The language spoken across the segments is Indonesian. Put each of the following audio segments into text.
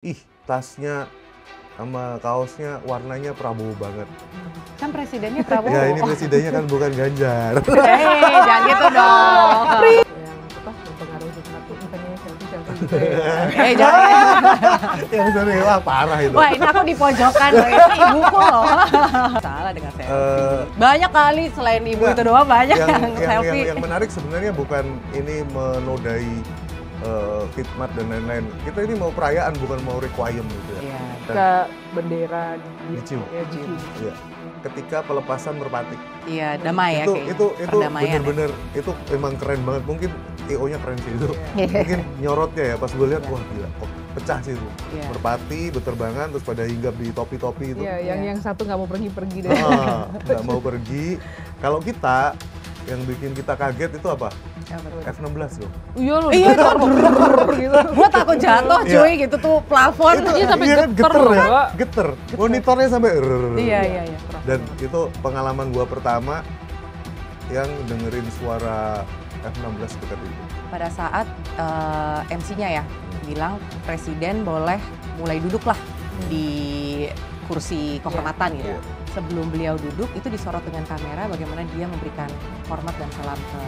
Ih, tasnya sama kaosnya warnanya Prabowo banget. Kan presidennya Prabowo. Ya ini presidennya kan bukan Ganjar. Jangan gitu dong. Yang mempengaruhi sesuatu bukannya selfie gitu ya. Jangan. Yang sana wah parah itu. Wah, ini aku di pojokan loh, ini ibuku loh. Salah dengan selfie. Banyak kali selain ibu itu doang banyak yang selfie. Yang menarik sebenarnya bukan ini menodai khidmat dan lain-lain. Kita ini mau perayaan bukan mau requiem gitu ya. Iya. Ke bendera Dicium. ya, dicium. Iya. Ketika pelepasan merpati. Iya, damai ya kayaknya. Itu Perdamaian bener-bener itu emang keren banget. Mungkin IO-nya keren sih itu. Iya. Mungkin nyorotnya ya pas gue lihat wah gila, kok pecah sih itu. Iya. Merpati berterbangan terus pada hinggap di topi-topi itu. Iya, yang satu nggak mau pergi-pergi deh. Nggak mau pergi. Kalau kita yang bikin kita kaget itu apa? F-16 loh. Iya loh. Iya, itu gitu. Gue takut jatuh cuy gitu tuh plafon. Iya, sampai kan geter geter ya, Mbak. geter. Monitornya sampai Iya. Dan itu pengalaman gua pertama yang dengerin suara F-16 dekat itu. Pada saat MC-nya ya bilang presiden boleh mulai duduk lah di kursi kehormatan gitu. Iya. Sebelum beliau duduk itu disorot dengan kamera bagaimana dia memberikan hormat dan salam ke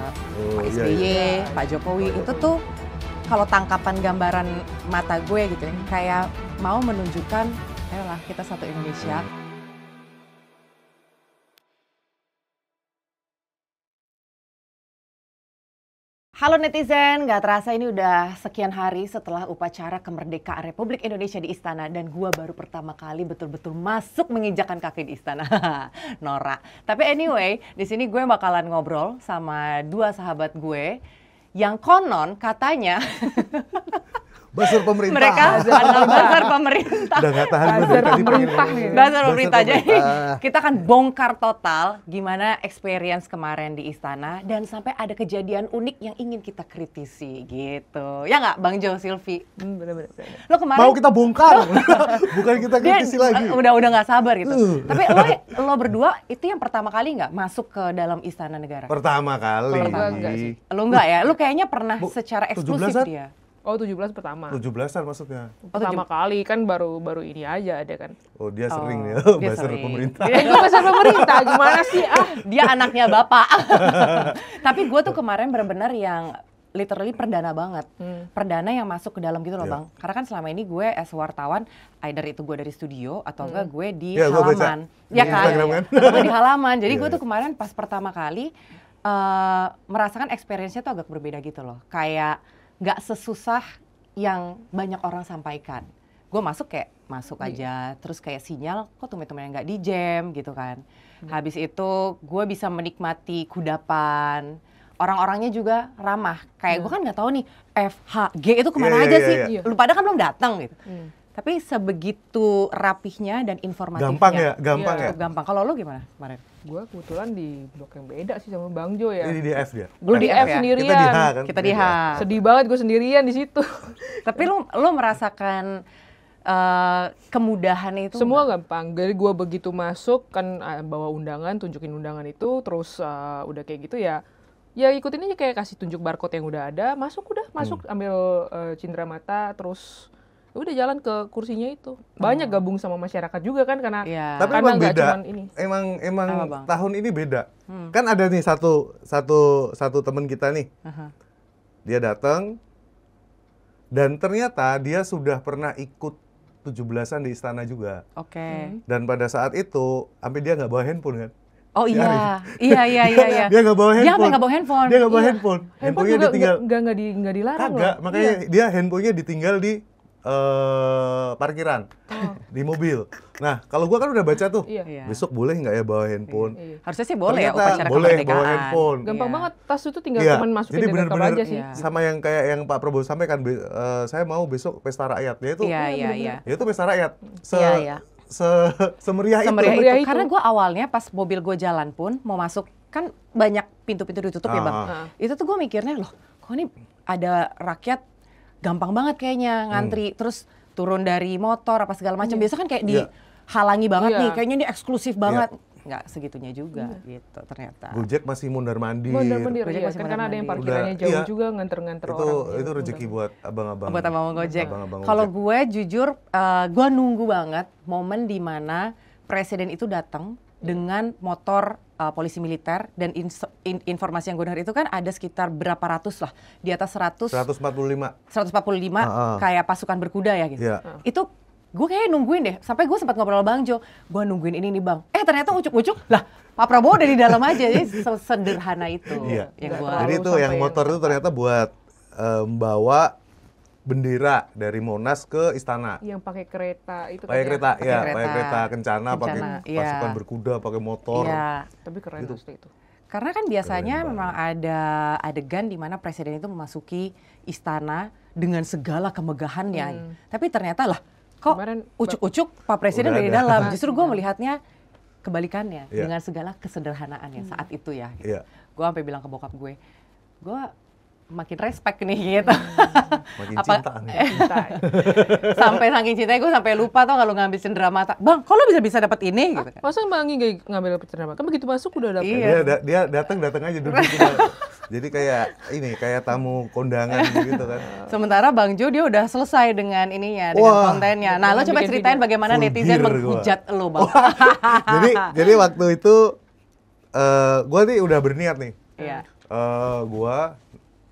Pak iya, SBY, iya. Pak Jokowi. Pak Itu Jokowi. tuh kalau tangkapan gambaran mata gue gitu ya, kayak mau menunjukkan ayolah kita satu Indonesia. Halo netizen, nggak terasa ini udah sekian hari setelah upacara kemerdekaan Republik Indonesia di Istana dan gua baru pertama kali betul-betul masuk menginjakan kaki di Istana. Norak. Tapi anyway, di sini gue bakalan ngobrol sama dua sahabat gue yang konon katanya Buzzer pemerintah. mereka adalah buzzer pemerintah. Udah nggak tahan gue Buzzer dari tadi pemerintah pengen nih. ngomong. Buzzer pemerintah. Jadi pemerintah. kita akan bongkar total gimana experience kemarin di Istana dan sampai ada kejadian unik yang ingin kita kritisi gitu. Ya nggak Bang Jo, Silvi? Bener-bener. Lo kemarin Mau kita bongkar, bukan kita dia kritisi lagi. udah nggak sabar gitu. Tapi lo berdua itu yang pertama kali nggak masuk ke dalam Istana Negara? Pertama kali. Pertama enggak sih. Lo nggak ya? Lo kayaknya pernah Bu, secara eksklusif 17-an? dia. Oh 17 pertama. 17-an maksudnya. Pertama kali kan baru ini aja ada kan. Oh dia sering ya, dia buzzer sering. pemerintah. Dia- Gue pasar pemerintah gimana sih Dia anaknya bapak. Tapi gue tuh kemarin benar-benar yang literally perdana banget. Perdana yang masuk ke dalam gitu loh Iya. Bang. Karena kan selama ini gue as wartawan, either itu gue dari studio atau enggak gue di Iya, gue baca halaman. di Ya kan? Instagram kan. Atau di halaman. Jadi Iya, gue iya. tuh kemarin pas pertama kali merasakan experience-nya tuh agak berbeda gitu loh. Kayak nggak sesusah yang banyak orang sampaikan. Gue masuk kayak masuk aja, terus kayak sinyal kok tumben-tumben nggak di jam gitu kan. Habis itu gue bisa menikmati kudapan, orang-orangnya juga ramah. Kayak gue kan nggak tahu nih FHG itu kemana Iya, aja iya, sih. iya. Lu pada kan belum datang gitu. Tapi sebegitu rapihnya dan informatifnya. Gampang Iya. ya. Gampang. Kalau lu gimana kemarin? Gue kebetulan di blok yang beda sih sama Bang Jo ya. Ini di F dia. Lu di Di F F ya? sendirian. Kita di H kan. Kita di H. Sedih banget gue sendirian di situ. Tapi lu merasakan kemudahan itu Semua nggak? gampang. Jadi gue begitu masuk kan bawa undangan, tunjukin undangan itu, terus udah kayak gitu ya. Ya ikutin aja kayak kasih tunjuk barcode yang udah ada, masuk ambil cindera mata, terus udah jalan ke kursinya itu. Banyak gabung sama masyarakat juga kan karena Iya. Tapi karena emang nggak beda. cuman ini. Emang Apa, Bang? tahun ini beda. Kan ada nih satu teman kita nih. Aha. Dia datang dan ternyata dia sudah pernah ikut 17-an di istana juga. Oke. Dan pada saat itu, sampai dia nggak bawa handphone kan? Oh Si iya. Arif. Iya. Dia nggak bawa handphone. Dia sampai nggak bawa handphone. Dia nggak bawa Iya. handphone. Handphone Handphonenya juga ditinggal. nggak dilarang Kagak, loh. makanya Iya. dia handphonenya ditinggal di parkiran. Di mobil. Nah, kalau gua kan udah baca tuh. Iya. Iya. Besok boleh nggak ya bawa handphone? Iya. Harusnya sih boleh ya Ternyata upacara boleh bawa kemerdekaan. handphone. Gampang Iya. banget, tas itu tinggal Iya, cuman masukin jadi ke laptop bener-bener aja sih. Iya. sama yang kayak yang Pak Prabowo sampaikan, saya mau besok pesta rakyat. Ya itu, Iya. ya itu pesta rakyat. Iya. Semeriah itu. Semeriah Semeriah itu. itu. Karena gue awalnya pas mobil gue jalan pun mau masuk kan banyak pintu-pintu ditutup ya Bang. Ah. Itu tuh gue mikirnya loh, kok ini ada rakyat gampang banget kayaknya ngantri terus turun dari motor apa segala macam. Biasa kan kayak Iya. dihalangi banget Iya. nih, kayaknya ini eksklusif banget. nggak segitunya juga gitu ternyata. Gojek masih mondar-mandir. Mondar-mandir, Gojek iya. masih Kan karena ada yang mondar-mandir. parkirannya Udah, jauh iya. juga, nganter-nganter orang. Itu rezeki buat abang-abang. Buat abang Gojek. Abang-abang Kalau Gojek. gue jujur, gue nunggu banget momen di mana presiden itu datang dengan motor polisi militer dan informasi yang gue dengar itu kan ada sekitar berapa ratus lah, di atas 145. 145 kayak pasukan berkuda ya gitu. Iya. Itu gue kayak nungguin deh, sampai gue sempat ngobrol sama Bang Jo, gue nungguin ini nih Bang. Ternyata ucuk-ucuk lah, Pak Prabowo udah di dalam aja, jadi sederhana itu. Iya. Yang Nggak gua, Jadi itu sampai yang motor itu ternyata buat membawa bendera dari Monas ke istana. Yang pakai kereta itu Pakai kan kereta, Pakai ya, kereta. pakai kereta kencana, pakai iya. pasukan berkuda, pakai motor. Iya. Tapi keren Gitu. asli itu. Karena kan biasanya Keren memang ada adegan di mana presiden itu memasuki istana dengan segala kemegahannya. Tapi ternyata lah, kok Kemarin ucuk-ucuk Pak Presiden Udah dari ada. dalam. Justru gue melihatnya kebalikannya Iya. dengan segala kesederhanaannya saat itu ya. Gitu. Iya. Gue sampai bilang ke bokap gue makin respect nih gitu. Makin Apa- cinta nih. Cinta. Sampai saking cintanya gue sampai lupa tuh kalau ngambil cenderamata. Bang, kok lo bisa dapat ini gitu kan. Masa Mbak Anggi nggak ngambil cenderamata? Kan begitu masuk udah dapet. Iya. Dia datang aja duduk gitu. Jadi kayak tamu kondangan gitu kan. Sementara Bang Jo dia udah selesai dengan ininya, dengan Wah. kontennya. Nah, lo coba Bikin ceritain video. bagaimana Vulgar netizen gua. menghujat lo, Bang. jadi waktu itu gue nih udah berniat nih. Iya. Gue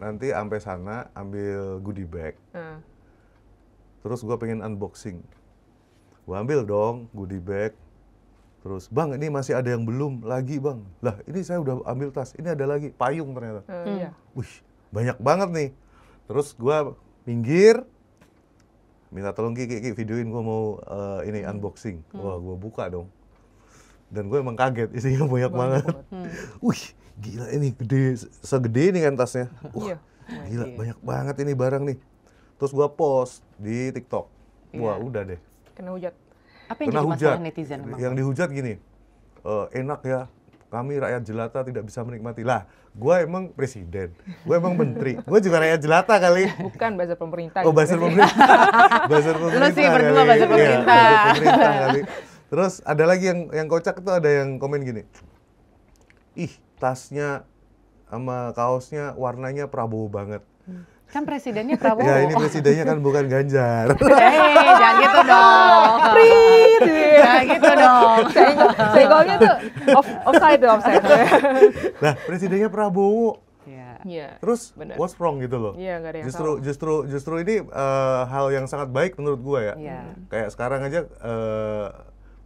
nanti sampai sana ambil goodie bag. Nah, Terus gue pengen unboxing. Gue ambil dong goodie bag. Terus, Bang ini masih ada yang belum lagi Bang. Lah ini saya udah ambil tas, ini ada lagi, payung ternyata. iya. Wih, banyak banget nih. Terus gue minggir, minta tolong Ki videoin gue mau ini unboxing. Wah, gue buka dong. Dan gue emang kaget, isinya banyak banget. Wih, gila ini gede, segede ini kan tasnya. Iya. Gila, banyak banget ini barang nih. Terus gue post di TikTok. Wah, udah deh. Kena hujat. Apa yang Kena jadi hujat. masalah netizen emang? Yang dihujat gini, enak ya, kami rakyat jelata tidak bisa menikmati. Lah, gue emang presiden, gue emang menteri, gue juga rakyat jelata kali. Bukan buzzer pemerintah. Oh, gitu. buzzer pemerintah. Buzzer pemerintah. Lu sih berdua kali. buzzer Iya, pemerintah. buzzer pemerintah kali. Terus ada lagi yang kocak tuh, ada yang komen gini. Ih, tasnya sama kaosnya warnanya Prabowo banget. Kan presidennya Prabowo. Ya, ini presidennya kan bukan Ganjar. Jangan gitu dong. Jangan gitu dong. Senggolnya tuh offside. Nah, presidennya Prabowo. Iya. Iya. Terus Benar. what's wrong gitu loh. Iya, nggak ada yang Justru ini hal yang sangat baik menurut gua ya. Iya. Kayak sekarang aja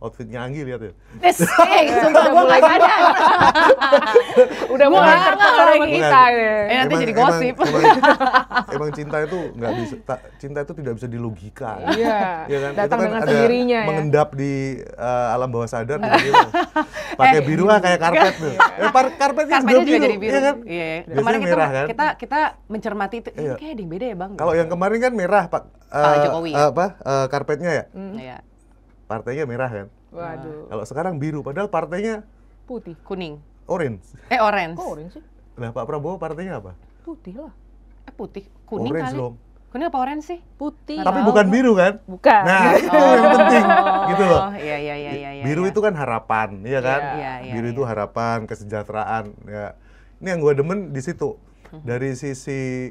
outfitnya Anggi lihat ya. Sumpah gue gak sadar. Udah Gua mulai nggak terpengaruh sama Bukan. kita ya. Nanti jadi gosip. Emang cinta itu nggak bisa, cinta itu tidak bisa dilogika. Iya. Ya kan? Datang Itu kan dengan ada sendirinya ya. mengendap di alam bawah sadar tiba-tiba. Pakai biru kayak karpet tuh. Karpetnya Karpetnya juga jadi ya biru. kan? Iya. Biasanya Kemarin merah kan? kita mencermati itu. Iya. Kayak ada yang beda ya Bang. Kalau yang kemarin kan merah Pak. Jokowi. Karpetnya ya. Iya. Partainya merah kan. Waduh. Kalau sekarang biru, padahal partainya Putih. Kuning. orange. Orange. Kok orange sih? Nah, Pak Prabowo partainya apa? Putih lah. Putih. Kuning Orange kali. dong. Kuning apa orange sih? Putih. Tapi tahu. bukan biru kan? Bukan. Nah, itu yang penting gitu loh. Iya. Biru itu kan harapan, iya kan? Iya, Biru itu harapan, kesejahteraan. Ya, ini yang gue demen di situ. Dari sisi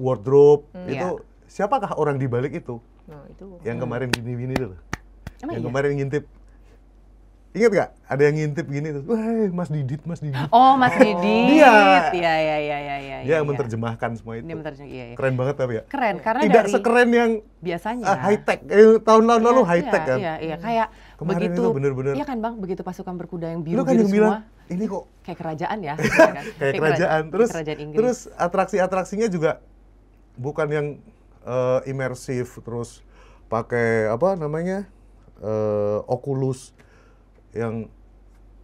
wardrobe itu, siapakah orang di balik itu? Nah, itu. Yang kemarin gini-gini tuh. Emang Yang iya? kemarin ngintip. Ingat gak? Ada yang ngintip gini tuh. Wah, Mas Didit. Oh, Mas Didit. Dia. Iya. Dia yang menerjemahkan semua itu. Dia menerjemahkan, iya. Keren banget tapi ya. Keren, karena Tidak dari sekeren yang biasanya. high tech. Tahun-tahun lalu high tech kan. Iya. Kayak Kemarin begitu. itu bener-bener. Iya kan Bang, begitu pasukan berkuda yang Lu biru-biru kan yang semua. bilang, ini kok Kayak kerajaan ya. Iya kan? kayak kerajaan. kerajaan Inggris. Terus atraksi-atraksinya juga bukan yang imersif, terus pakai apa namanya Oculus yang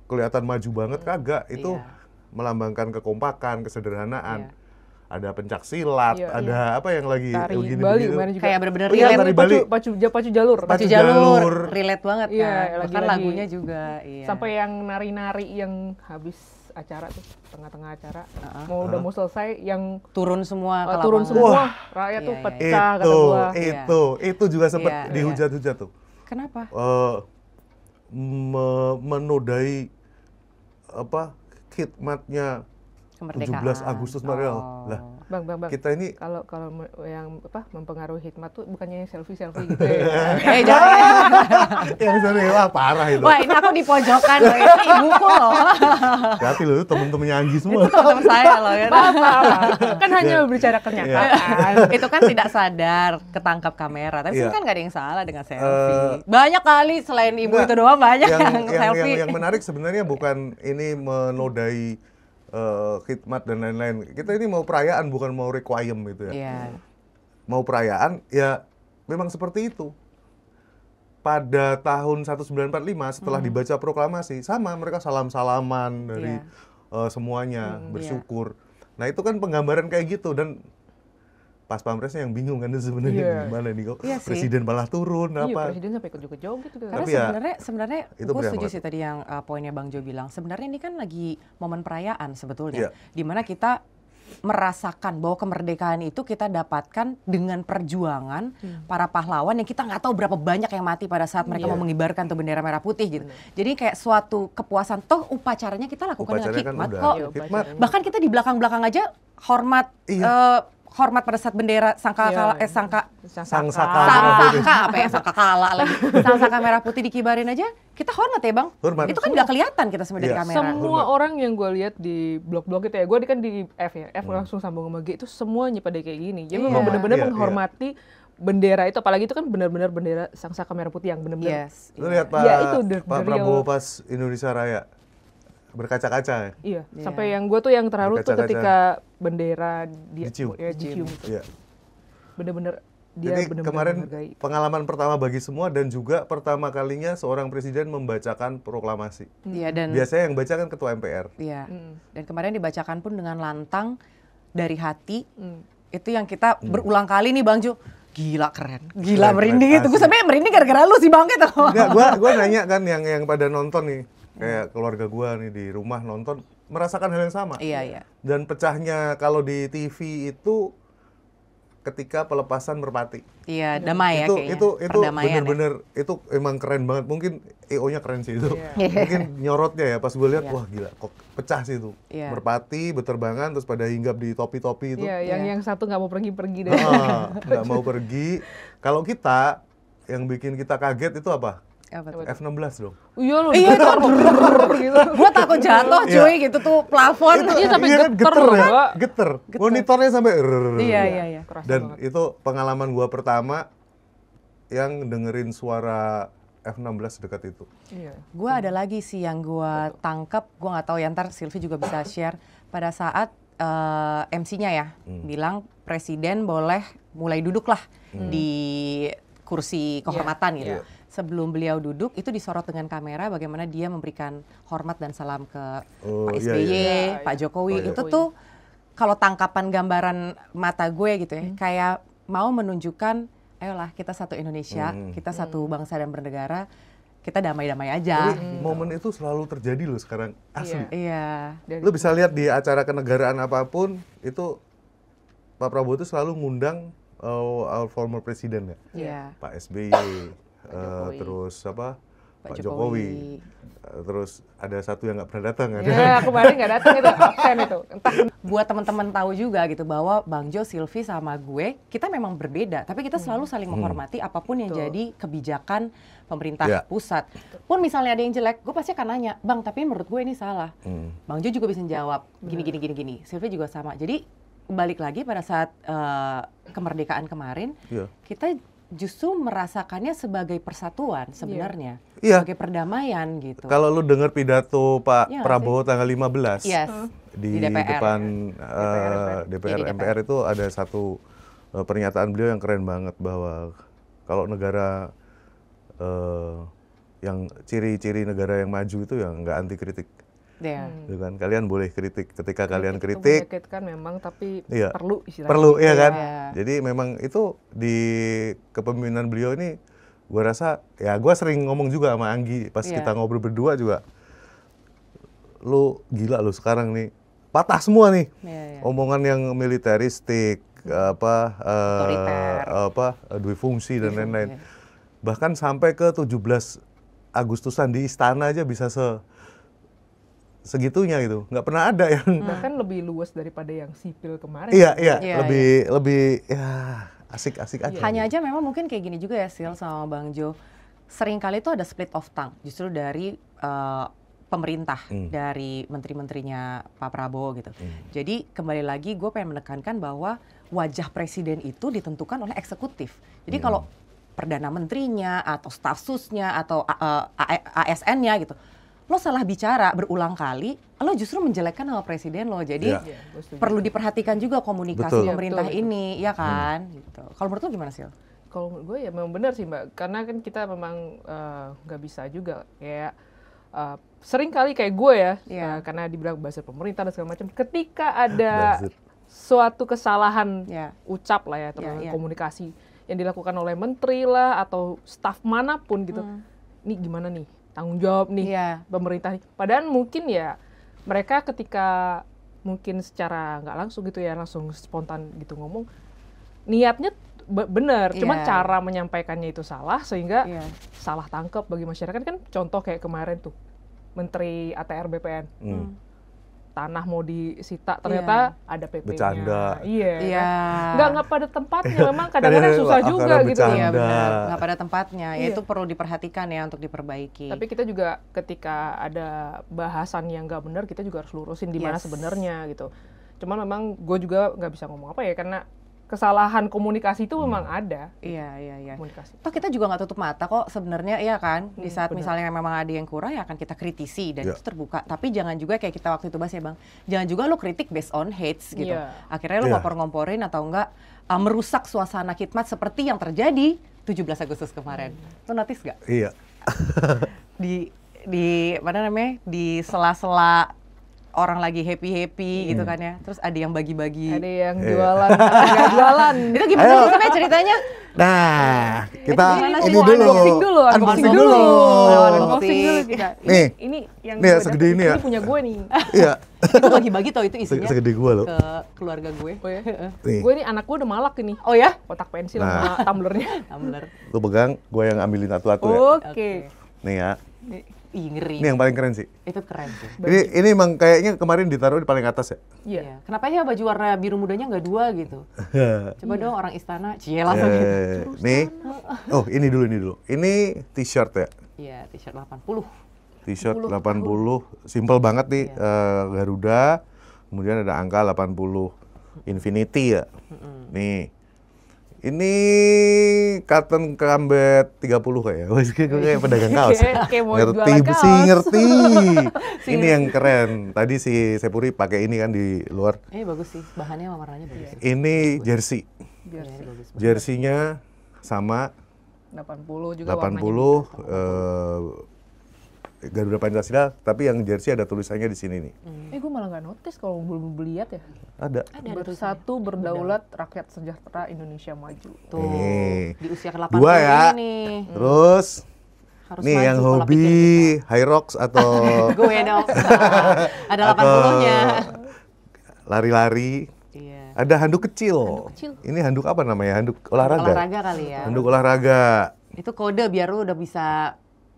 kelihatan maju banget, kagak. Itu Iya. melambangkan kekompakan, kesederhanaan. Iya. Ada pencak silat, Iya, ada apa yang lagi Tari begini Bali begitu. kemarin juga. Kayak bener-bener Oh iya, relate. tari Bali. Pacu jalur. Pacu Pacu jalur, jalur. relate banget Iya, kan. Bahkan lagi-lagi. lagunya juga. Iya. Sampai yang nari-nari yang habis acara tuh, tengah-tengah acara. Udah mau selesai yang turun semua ke turun lapangan. semua. Wah. Rakyat tuh Iya, pecah kata gua. itu juga sempat Iya, dihujat-hujat tuh. Kenapa? menodai apa khidmatnya 17 Kemerdekaan. Agustus Mariel. Oh. Lah, Bang, kita ini kalau yang mempengaruhi hikmat tuh bukannya selfie gitu ya. Jangan. yang sorry, wah parah itu. Wah, ini aku di pojokan loh. Itu ibuku loh. Hati loh, itu temen-temennya Anggi semua. Itu teman saya loh. Ya. Kan hanya berbicara kenyataan. Itu kan tidak sadar ketangkap kamera. Tapi Iya. kan nggak ada yang salah dengan selfie. Banyak kali selain ibu Enggak, itu doang banyak yang, yang selfie. yang menarik sebenarnya bukan ini menodai khidmat dan lain-lain. Kita ini mau perayaan, bukan mau requiem gitu ya. Iya. Mau perayaan, ya memang seperti itu. Pada tahun 1945 setelah dibaca proklamasi, sama mereka salam-salaman dari semuanya, bersyukur. Nah itu kan penggambaran kayak gitu, dan pas pampresnya yang bingung kan sebenarnya gimana nih kok Iya sih. presiden malah turun Iya, apa. presiden sampai joget-joget gitu. Karena Tapi ya, sebenarnya itu aku beriang setuju banget. sih tadi yang poinnya Bang Jo bilang. Sebenarnya ini kan lagi momen perayaan Iya. sebetulnya, di mana kita merasakan bahwa kemerdekaan itu kita dapatkan dengan perjuangan para pahlawan yang kita nggak tahu berapa banyak yang mati pada saat mereka mau mengibarkan tuh bendera merah putih gitu. Jadi kayak suatu kepuasan, toh upacaranya kita lakukan dengan Upacaranya kan hikmat udah kok. Iya, hikmat. upacaranya. Bahkan kita di belakang-belakang aja hormat hormat pada saat bendera Iya. sangka Sang Sang Merah Putih. Saka apa ya, Saka kala lagi. Sang Saka merah putih dikibarin aja, kita hormat ya Bang. Hormat. Itu kan nggak kelihatan kita sebenarnya dari Iya. kamera. Semua orang yang gue lihat di blog-blog itu ya, gue kan di F ya, F langsung sambung sama G, itu semuanya pada kayak gini. Jadi memang Iya. benar-benar Iya, menghormati bendera itu, apalagi itu kan benar-benar bendera Sang Saka Merah Putih yang benar-benar. Yes. Lu lihat Pak, Ya, itu Pak dari Prabowo pas Indonesia Raya berkaca-kaca ya. Iya, sampai yang gue tuh yang terharu tuh Berkaca-kaca. ketika bendera dia Dicium. dicium itu. Iya. Bener-bener dia Jadi bener-bener kemarin menghargai. pengalaman pertama bagi semua dan juga pertama kalinya seorang presiden membacakan proklamasi. Iya dan Biasanya yang baca kan ketua MPR. iya. Dan kemarin dibacakan pun dengan lantang dari hati. Hmm. Itu yang kita berulang kali nih Bang Jo. Gila keren. Gila Keren, merinding keren, itu. Gue asli. sampai merinding gara-gara lu sih Bang gitu. Enggak, gua nanya kan yang pada nonton nih, kayak keluarga gua nih di rumah nonton merasakan hal yang sama. Iya. Dan pecahnya kalau di TV itu ketika pelepasan merpati. Iya, damai ya kayaknya. itu Perdamaian ya. bener-bener itu emang keren banget. Mungkin EO-nya keren sih itu. Iya. Mungkin nyorotnya ya pas gue lihat Iya. wah gila kok pecah sih itu. Iya. Merpati berterbangan terus pada hinggap di topi-topi itu. Iya, Iya. yang satu nggak mau pergi-pergi deh. Nggak mau pergi. Kalau kita yang bikin kita kaget itu apa? Apa tuh? F16 dong. Iya loh, Iya, getar loh, gitu. Gue takut jatuh cuy gitu tuh plafon. Iya, sampai Iya kan, geter geter loh, ya, Mbak. geter. Monitornya sampai Iya. Kerasa Dan banget. itu pengalaman gua pertama yang dengerin suara F16 dekat itu. Iya. Gue ada lagi sih yang gue tangkep, gue nggak tahu ya ntar Sylvie juga bisa share pada saat MC-nya ya bilang presiden boleh mulai duduk lah di kursi kehormatan gitu. Iya. Sebelum beliau duduk itu disorot dengan kamera bagaimana dia memberikan hormat dan salam ke Oh, Pak iya, SBY, iya. Pak Jokowi. Pak Itu Jokowi. tuh kalau tangkapan gambaran mata gue gitu ya, kayak mau menunjukkan ayolah kita satu Indonesia, kita satu bangsa dan bernegara, kita damai-damai aja. Tapi momen itu selalu terjadi loh sekarang. Asli. Iya. Dari- Lu bisa lihat di acara kenegaraan apapun itu Pak Prabowo itu selalu ngundang our former president ya. Iya. Pak SBY, Jokowi. terus apa? Pak Pak Jokowi. Terus ada satu yang nggak pernah datang ada. Ya, kemarin nggak datang itu, absen itu. Entah Buat teman-teman tahu juga gitu bahwa Bang Jo, Sylvie sama gue, kita memang berbeda, tapi kita selalu saling menghormati apapun yang Betul. jadi kebijakan pemerintah Ya. pusat. Pun misalnya ada yang jelek, gue pasti akan nanya, Bang, tapi menurut gue ini salah. Bang Jo juga bisa jawab gini. Sylvie juga sama. Jadi balik lagi pada saat kemerdekaan kemarin, Iya. kita justru merasakannya sebagai persatuan sebenarnya, Iya. sebagai perdamaian gitu. Kalau lu dengar pidato Pak Iya nggak Prabowo tanggal 15 Yes. di Di DPR. depan Iya, DPR di MPR itu ada satu pernyataan beliau yang keren banget bahwa kalau negara yang ciri-ciri negara yang maju itu yang nggak anti kritik, Ya. gitu kan? Kalian boleh kritik ketika kalian itu kritik, menyakitkan memang, tapi Iya. perlu istilahnya. perlu ya kan? Iya. Jadi memang itu di kepemimpinan beliau ini, gua rasa ya gua sering ngomong juga sama Anggi pas Iya. kita ngobrol berdua juga, lu gila lu sekarang nih patah semua nih. Iya. Omongan yang militeristik, Otoriter. dui fungsi dan Dui fungsi, lain-lain. ya. Bahkan sampai ke 17 Agustusan di istana aja bisa segitunya gitu. Nggak pernah ada yang Bahkan lebih luas daripada yang sipil kemarin. iya, Iya, lebih ya asik-asik aja. Hanya aja memang mungkin kayak gini juga ya Sil sama Bang Jo. Sering kali itu ada split of tongue justru dari pemerintah, dari menteri-menterinya Pak Prabowo gitu. Jadi kembali lagi gue pengen menekankan bahwa wajah presiden itu ditentukan oleh eksekutif. Jadi kalau perdana menterinya atau staf susnya atau ASN-nya gitu, lo salah bicara berulang kali, lo justru menjelekkan nama presiden lo. Jadi Iya, gua setuju. perlu diperhatikan juga komunikasi Betul. pemerintah Betul, ini, ya kan? Gitu. Kalau menurut lo gimana Sil? Kalau menurut gue ya memang benar sih Mbak, karena kan kita memang nggak bisa juga kayak sering kali kayak gue ya, Iya. karena dibilang bahasa pemerintah dan segala macam. Ketika ada That's it. suatu kesalahan Ya. ucap lah ya, terutama Iya. komunikasi yang dilakukan oleh menteri lah atau staf manapun gitu, ini gimana nih tanggung jawab nih Iya. pemerintah nih. Padahal mungkin ya mereka ketika mungkin secara nggak langsung gitu ya, langsung spontan gitu ngomong, niatnya benar, cuman Iya. cara menyampaikannya itu salah sehingga Iya. salah tangkap bagi masyarakat. Kan contoh kayak kemarin tuh Menteri ATR BPN, tanah mau disita ternyata ada PP-nya. Bercanda. Iya. Iya. Nggak pada tempatnya, memang kadang-kadang susah Karena juga gitu. bercanda. Iya benar, nggak pada tempatnya. Ya Iya. itu perlu diperhatikan ya untuk diperbaiki. Tapi kita juga ketika ada bahasan yang nggak benar, kita juga harus lurusin di mana Yes. sebenarnya gitu. Cuman memang gue juga nggak bisa ngomong apa ya, karena kesalahan komunikasi itu memang ada. Iya, iya, iya. Komunikasi. Toh kita juga nggak tutup mata kok sebenarnya, ya kan? Di saat benar. misalnya memang ada yang kurang ya akan kita kritisi dan Iya. itu terbuka. Tapi jangan juga kayak kita waktu itu bahas ya Bang, jangan juga lu kritik based on hates gitu. Iya. Akhirnya lu Iya. ngompor-ngomporin atau enggak merusak suasana khidmat seperti yang terjadi 17 Agustus kemarin. Lu notice nggak? Iya. Di mana namanya? Di sela-sela orang lagi happy-happy gitu kan ya. Terus ada yang bagi-bagi. Ada yang jualan, ada yang nggak jualan. Itu gimana sih sebenarnya ceritanya? Nah, kita gimana ini sih? dulu. Unboxing dulu, Unboxing unboxing dulu. Unboxing dulu kita. Nih. Ini yang Nih, gue segede dapet, ini ya. Ini punya gue nih. Iya, Itu bagi-bagi tau itu isinya segede gua loh. ke keluarga gue. Oh ya. Nih, Gue nih anak gue udah malak ini. Oh ya? Kotak pensil Nah. sama tumblernya. Tumbler. lu pegang, gue yang ambilin satu-satu ya. Oke. Nih ya, Ih, ngeri. ini yang paling keren sih. Itu keren sih. Ini emang kayaknya kemarin ditaruh di paling atas ya. Iya. Iya. Kenapa ya baju warna biru mudanya nggak dua gitu? Coba dong orang istana, cie langsung gitu. Nih, oh ini dulu. Ini t-shirt ya. Iya, t-shirt 80. T-shirt 80, simple banget nih, Garuda, kemudian ada angka 80, Infinity ya. Nih, ini cotton combat 30 kayak, wah kayak pedagang kaos. Kayak mau Ngerti, jualan besi kaos. ngerti. Ini yang keren. Tadi si Sepuri pakai ini kan di luar. Bagus sih, bahannya sama warnanya bagus. Ini jersey. Iya, ini bagus. Jersinya sama 80 juga 80 Garuda Pancasila, tapi yang jersey ada tulisannya di sini nih. Gue malah nggak notice kalau belum lihat ya. Ada. Bersatu berdaulat rakyat sejahtera Indonesia maju. Tuh, Nih. di usia ke-80 Dua ya. ini Terus harus nih maju yang pola hobi pikir high rocks atau kita. Gue dong. Ada atau 80-nya. lari-lari. Iya. Ada handuk kecil. kecil. Ini handuk apa namanya? Handuk olahraga. Olahraga kali ya. Handuk olahraga. Itu kode biar lu udah bisa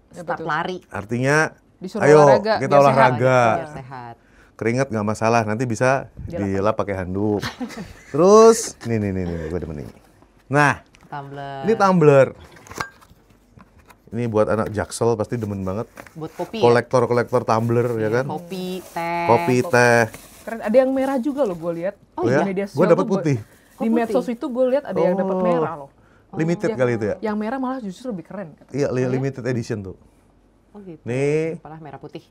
start betul. lari. Artinya, Disuruh ayo olahraga, kita biar sehat. olahraga. Biar sehat. Keringat nggak masalah, nanti bisa dilap pakai handuk. Terus, nih, gue demen ini. Nah, Tumbler. ini tumbler. Ini buat anak Jaksel pasti demen banget. Buat kopi ya? Kolektor tumbler ya kan? Kopi, teh. Kopi, teh. Keren. Ada yang merah juga loh gue lihat. Oh ya? Di media Gue sosial dapat tuh putih. Di medsos itu gue lihat ada yang dapat merah loh. Limited kali itu ya? Yang merah malah justru lebih keren. Iya, limited edition tuh. Oh gitu. Nih, Kepala merah putih.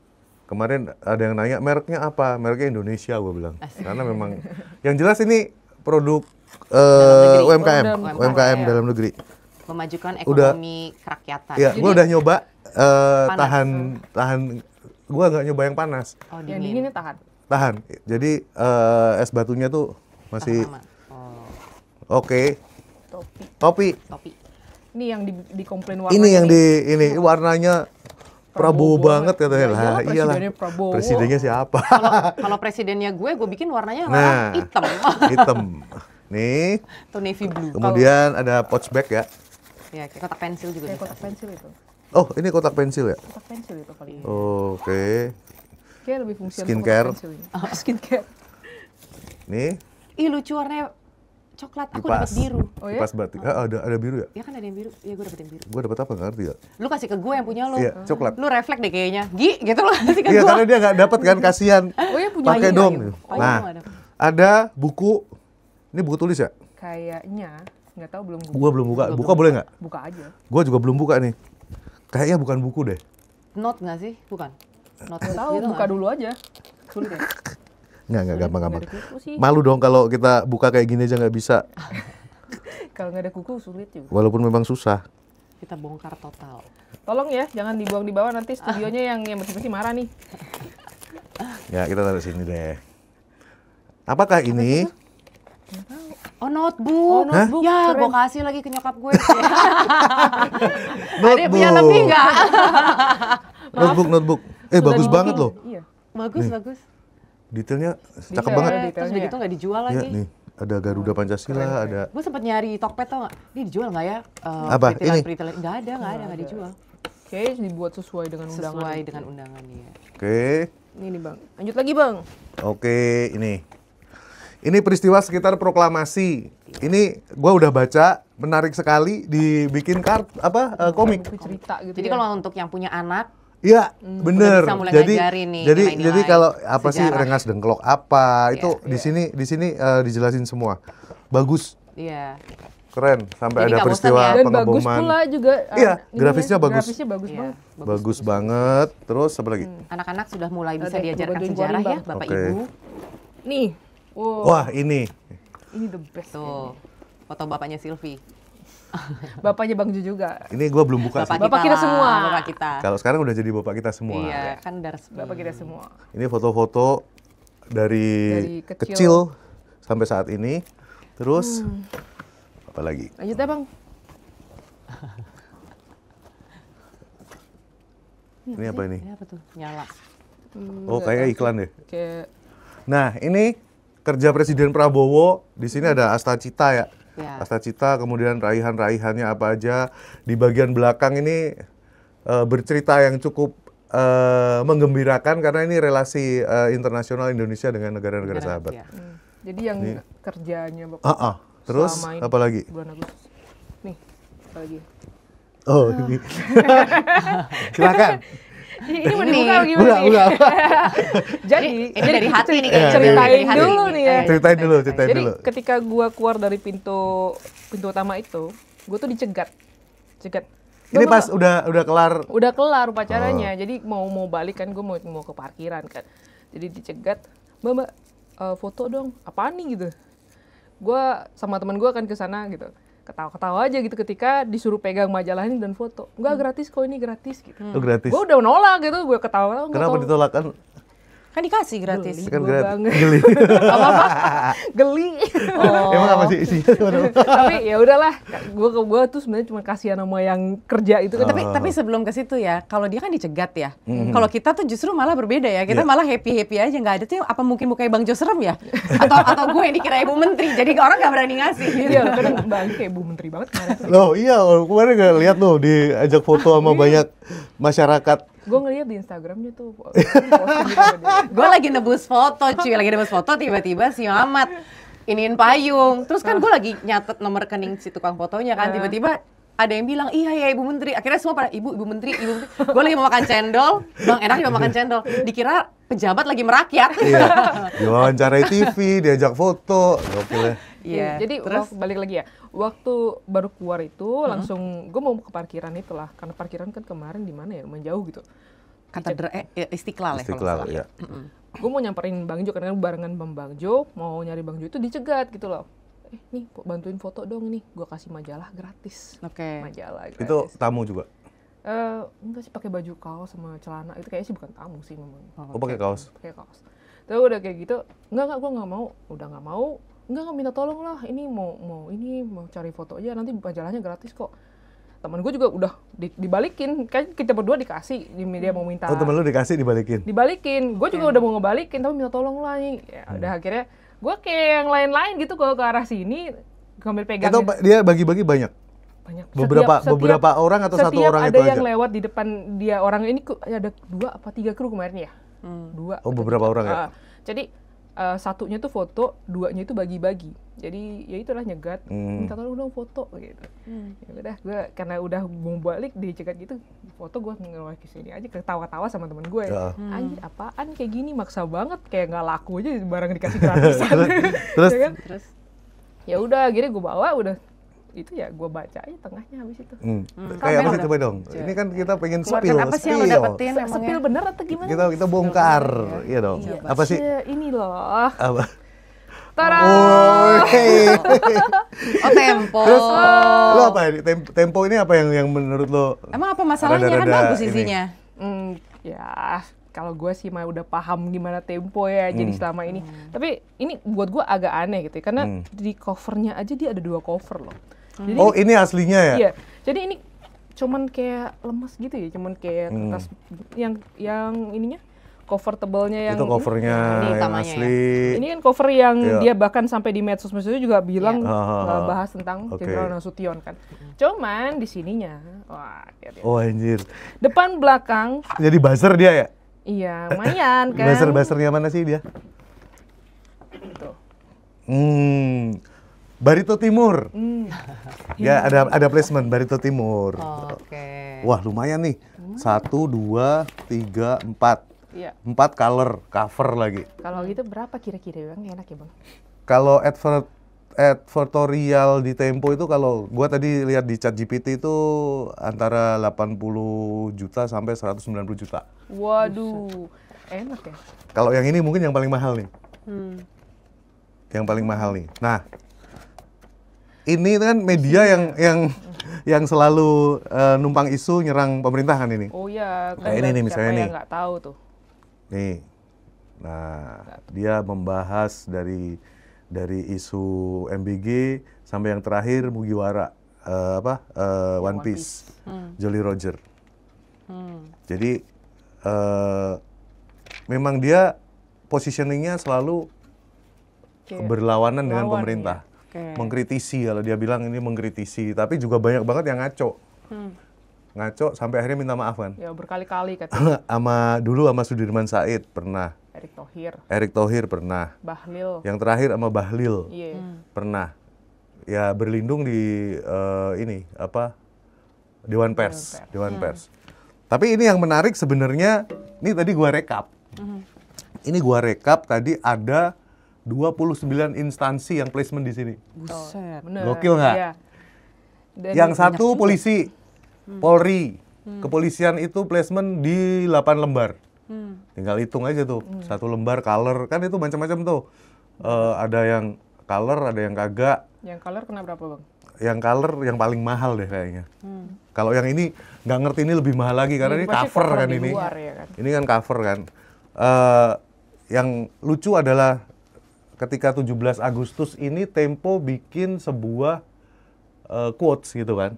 kemarin ada yang nanya mereknya apa? Mereknya Indonesia, gue bilang. Karena memang, yang jelas ini produk negeri. UMKM, Dalam UMKM dalam negeri. Memajukan Udah. ekonomi kerakyatan. Iya, gue udah nyoba Panas. tahan. Gue nggak nyoba yang panas, Oh, Yang dinginnya tahan. tahan. Jadi es batunya tuh masih Lama. Oh, oke. Topi. Topi. topi. Ini yang dikomplain warnanya. Ini yang nih. ini warnanya Prabowo banget katanya. Ya, Lah, iyalah, iyalah. presidennya Prabowo. Presidennya siapa? Kalau presidennya gue bikin warnanya Nah. warna hitam. Hitam. Nih, Atau navy blue. kemudian ada pouch bag ya. Ya, kayak kotak pensil juga Kayak bisa. kotak pensil itu. Oh, ini kotak pensil ya? Kotak pensil itu paling. Oke. Kayak lebih fungsional Skincare. kotak pensil ini. Skincare. Nih, Ih lucu warnanya coklat, aku dapat kipas. biru. Oh ya? Kipas batik. Ada biru ya? Ya kan ada yang biru, ya gue dapet yang biru. Gue dapat apa nggak ngerti ya? Lu kasih ke gue yang punya lu. Iya, coklat. Lu refleks deh kayaknya. Gi, gitu loh kasih ke Iya, gue. karena dia nggak dapat kan, kasihan. Oh ya punya Pakai ini. dong. Oh, Nah, nggak dapet. ada buku. Ini buku tulis ya? Kayaknya nggak tahu belum Gua belum buka. Buka boleh nggak? buka aja. Gua juga belum buka nih. Kayaknya bukan buku deh. Note nggak sih? Bukan. Note Nggak tahu, gitu buka nggak? dulu aja. Sulit ya? Nggak gampang-gampang. Nggak ada kuku sih. Malu dong kalau kita buka kayak gini aja nggak bisa. Kalau nggak ada kuku sulit juga. Walaupun memang susah. Kita bongkar total. Tolong ya, jangan dibuang di bawah, nanti studionya yang bersih-bersih marah nih. Ya, kita taruh sini deh. Apakah ini? Oh notebook. Oh, notebook. Ya, Keren. gue kasih lagi ke nyokap gue. Ada yang punya lebih nggak? Notebook. Sudah Bagus di banget booking. loh. Iya. Bagus, bagus. Detailnya cakep Detail. banget. Terus udah detailnya gitu nggak dijual Ya, lagi. nih. Ada Garuda Pancasila, Keren. ada Gue sempet nyari Tokped tau nggak? Ini dijual nggak ya? Apa? Ini? Peritilan. Nggak ada, nggak dijual. Kayaknya dibuat sesuai dengan undangan. Sesuai dengan undangannya. Oke. Ini nih bang, lanjut lagi bang. Oke, ini. Ini peristiwa sekitar proklamasi. Ini gua udah baca, menarik sekali, dibikin komik. Buku cerita gitu. Jadi ya. kalau untuk yang punya anak, Iya, bener. bisa mulai Jadi, ngajarin nih jadi, nilai-nilai jadi kalau apa sih sejarah. Rengas Dengklok apa itu Iya. di sini dijelasin semua. Bagus, iya. keren. Sampai Jadi ada nggak bosan peristiwa ya? dan bagus pengeboman. pula juga. Iya, ini grafisnya ya, bagus. Grafisnya bagus Iya, banget. Bagus banget. Terus apa lagi? Anak-anak sudah mulai bisa Ada, diajarkan bantuin sejarah keluarin, ya, Bang. Bapak Oke. Ibu. Nih, wow, Wah, ini. ini the best. Tuh, foto bapaknya Silvi. Bapaknya Bang Ju juga. Ini gua belum buka sih. Bapak kita lah, semua. Bapak kita. Kalau sekarang udah jadi bapak kita semua. Iya, kan dari Bapak kita semua. Ini foto-foto dari Dari kecil. kecil sampai saat ini. Terus apa lagi? Lanjut ya bang. Ini apa ini? Ini apa tuh? Nyala. Oh, kayak iklan deh. Kayak Nah, ini kerja Presiden Prabowo. Di sini ada Asta Cita ya. Ya. Asta Cita, kemudian raihan-raihannya apa aja. Di bagian belakang ini bercerita yang cukup menggembirakan karena ini relasi internasional Indonesia dengan negara-negara sahabat. Ya. jadi yang kerjanya bapak. Terus selama ini, apa lagi? Bulan Agustus. Nih, apa lagi? Oh, ini. Silakan. Ini mau dibuka apa gimana nih? Udah. Jadi Ini dari hati nih kayaknya. Iya, ceritain dari hati. dulu nih ya. Ceritain dulu, ceritain Jadi dulu. ketika gua keluar dari pintu utama itu, gua tuh dicegat. Ini Gua pas udah kelar. udah kelar upacaranya. Oh. Jadi mau balik kan, gue mau ke parkiran kan. Jadi dicegat, mbak foto dong. Apaan nih gitu? Gue sama teman gue kan ke sana gitu. Ketawa-ketawa aja gitu ketika disuruh pegang majalah ini dan foto. Enggak gratis kok, ini gratis gitu. Itu gratis. Gue udah nolak gitu, gue ketawa. Kenapa ditolak kan? Kan dikasih gratis. Geli. Kan Gua gratis. banget. Geli. Geli. Emang apa sih isinya? Tapi ya udahlah, gue tuh sebenarnya cuma kasihan sama yang kerja itu kan. Tapi sebelum ke situ ya, kalau dia kan dicegat ya. Kalau kita tuh justru malah berbeda ya. Kita Iya. malah happy aja, nggak ada tuh apa mungkin mukanya Bang Jo serem ya? Atau gue yang dikira Ibu Menteri, jadi orang nggak berani ngasih. Iya, kadang Bang kayak Bu Menteri banget kemarin. Loh iya, kemarin nggak lihat loh diajak foto sama banyak masyarakat. Gue ngeliat di Instagramnya tuh posting gitu sama dia. Gue lagi nebus foto, tiba-tiba si Mamat iniin payung. Terus kan gue lagi nyatet nomor rekening si tukang fotonya kan, tiba-tiba ada yang bilang, iya ya Ibu Menteri. Akhirnya semua pada, Ibu Menteri. Gue lagi mau makan cendol, Bang enak mau makan cendol. Dikira pejabat lagi merakyat. Iya. Diwawancarai TV, diajak foto. Gokil ya. Iya. Jadi terus balik lagi ya, waktu baru keluar itu langsung gue mau ke parkiran itulah, karena parkiran kan kemarin di mana ya, menjauh gitu. Istiqlal ya kalau Istiqlal nggak ya. salah. Gue mau nyamperin Bang Jo karena barengan Bang Jo, mau nyari Bang Jo itu dicegat gitu loh. Nih bantuin foto dong nih, gue kasih majalah gratis. Oke. Majalah gratis. Itu tamu juga. Enggak sih, pakai baju kaos sama celana itu kayaknya sih bukan tamu sih memang. Oh, pakai kaos. Pakai kaos. Terus udah kayak gitu, enggak gue nggak mau, udah nggak mau. Enggak minta tolong lah, ini mau cari foto aja, nanti majalahnya gratis kok. Temen gue juga udah dibalikin, kan kita berdua dikasih, dia mau minta. Oh, temen lu dikasih dibalikin. Dibalikin, gue juga udah mau ngebalikin, tapi minta tolong lah nih. Ya udah akhirnya, gue kayak yang lain-lain gitu kalau ke arah sini, gue ambil Itu pegangnya. dia bagi-bagi banyak. banyak. Beberapa orang atau satu Setiap orang ada itu yang aja? lewat di depan dia orang ini ada 2 apa 3 kru kemarin ya? 2. Oh, beberapa orang ya? Jadi satunya tuh foto, 2-nya itu bagi-bagi. Jadi ya itulah nyegat, minta tolong dong foto gitu. Ya udah, gue karena udah mau balik dicegat gitu, foto gue ngelawak ke sini aja ketawa-tawa sama temen gue. Ya. Anjir apaan kayak gini, maksa banget, kayak nggak laku aja barang dikasih gratisan. Terus? Ya kan? Terus? Ya udah, akhirnya gue bawa, udah itu ya gue baca aja tengahnya habis itu. Kayak apa Kamera sih, coba dong? Ini kan kita pengen Keluarkan spill. apa sih yang lo spill. dapetin emangnya? Sepil bener atau gimana? Kita bongkar, iya dong. Apa sih? Ini loh. Apa? Tada! Oh, Oh, Tempo. Terus lo apa ini? Tempo ini apa yang menurut lo? Emang apa masalahnya? Kan rada-rada bagus ini? isinya. Ya kalau gue sih mah udah paham gimana Tempo ya jadi selama ini. Tapi ini buat gue agak aneh gitu ya, karena di covernya aja dia ada 2 cover loh. Jadi Oh, ini aslinya ya? iya. Jadi ini cuman kayak lemes gitu ya, cuman kayak kertas yang ininya cover tebelnya yang Itu covernya Ini yang utamanya ya? asli. Ini kan cover yang Iya. dia bahkan sampai di medsos-medsosnya juga bilang bahas tentang Oke. Jenderal Nasution kan. Cuman di sininya, wah lihat ya. Oh anjir. Depan belakang, Jadi buzzer dia ya? iya lumayan kan. Buzzer-buzzernya mana sih dia? Gitu. Barito Timur. Ya ada placement Barito Timur. Oke. Wah lumayan nih. 1, 2, 3, 4. Iya. 4 color cover lagi. Kalau gitu berapa kira-kira Bang? Enak ya Bang? Kalau advertorial di Tempo itu kalau gua tadi lihat di ChatGPT itu antara 80 juta sampai 190 juta. Waduh, enak ya. Kalau yang ini mungkin yang paling mahal nih. Yang paling mahal nih. Nah, ini kan media yang selalu numpang isu nyerang pemerintahan ini. Oh iya, Kayak ini nih, siapa misalnya yang nih. nggak tahu tuh. Nih. Nah, dia membahas dari isu MBG sampai yang terakhir Mugiwara One Piece. Jolly Roger. Jadi memang dia positioningnya selalu Kayak berlawanan dengan lawan, pemerintah. Oke. Mengkritisi, kalau dia bilang ini mengkritisi, tapi juga banyak banget yang ngaco. Ngaco sampai akhirnya minta maaf kan. ya berkali-kali katanya. Dulu sama Sudirman Said pernah, Erick Thohir, pernah. Bahlil. Yang terakhir sama Bahlil Iya. pernah. Ya berlindung di Dewan Pers. Tapi ini yang menarik sebenarnya, ini tadi gua rekap. Ini gua rekap tadi ada 29 instansi yang placement di sini. Buset. Bener. Gokil nggak? Iya. Dan Yang satu polisi, Polri. Kepolisian itu placement di 8 lembar. Tinggal hitung aja tuh, 1 lembar color, kan itu macam-macam tuh. Ada yang color, ada yang kagak. yang color kena berapa Bang? Yang color yang paling mahal deh kayaknya. Kalau yang ini nggak ngerti ini lebih mahal lagi karena Ini ini pasti cover cover kan di ini. luar ya kan? Ini kan cover kan. Yang lucu adalah ketika 17 Agustus ini Tempo bikin sebuah quotes gitu kan.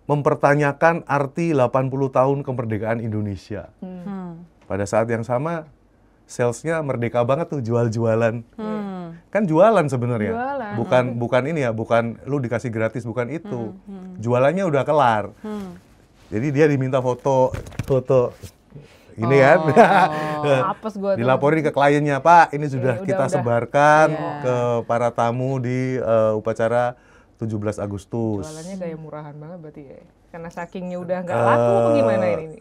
Mempertanyakan arti 80 tahun kemerdekaan Indonesia. Pada saat yang sama salesnya merdeka banget tuh, jual-jualan. Kan jualan sebenarnya. Jualan. Bukan ini ya, bukan lu dikasih gratis, bukan itu. Jualannya udah kelar. Jadi dia diminta foto ini kan. Apes gua tuh. Dilaporin ke kliennya, Pak, ini sudah Udah, kita udah. sebarkan Iya. ke para tamu di upacara 17 Agustus. Jualannya gaya murahan banget berarti ya. Karena sakingnya udah nggak laku apa gimana ini?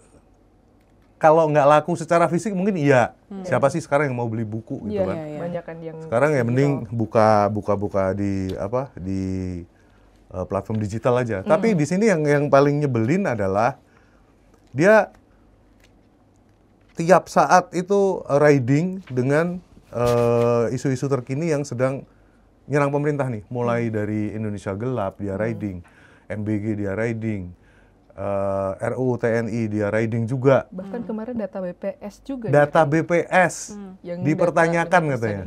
Kalau nggak laku secara fisik mungkin iya. Siapa sih sekarang yang mau beli buku gitu Iya, kan? banyak kan yang Sekarang ya mending buka di platform digital aja. Tapi di sini yang paling nyebelin adalah dia tiap saat itu riding dengan isu-isu terkini yang sedang nyerang pemerintah nih. Mulai dari Indonesia Gelap dia riding, MBG dia riding, RUU TNI dia riding juga. bahkan kemarin data BPS juga. Data BPS Yang dipertanyakan data katanya.